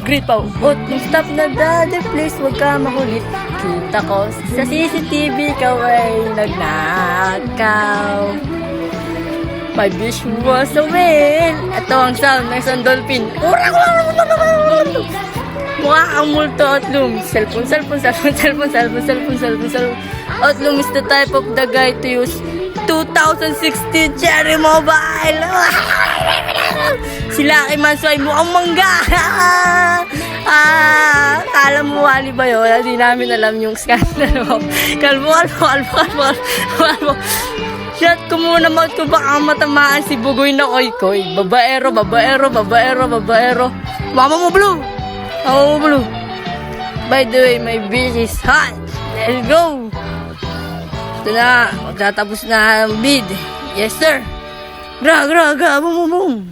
Gripaw. Otlum, stop na daddy, please, wag ka makulit. Kita ko sa CCTV, ikaw ay nagnakaw. My wish was a whale. Ito ang sound ng isang dolphin. Mukha kang multo, Otlum. Cellphone. Otlum is the type of the guy to use 2016 Cherry Mobile. Si Lucky Manso ay mukhang mangga. Kala mo wali ba yun? Hindi namin alam yung scandal mo. Kalbo. Shot ko muna ko baka matamaan si Bugoy na koy. Babaero. Mama mo blue. By the way, my bitch is hot. Let's go. Ito na, magtatapos na ang bid. Yes sir. Boom.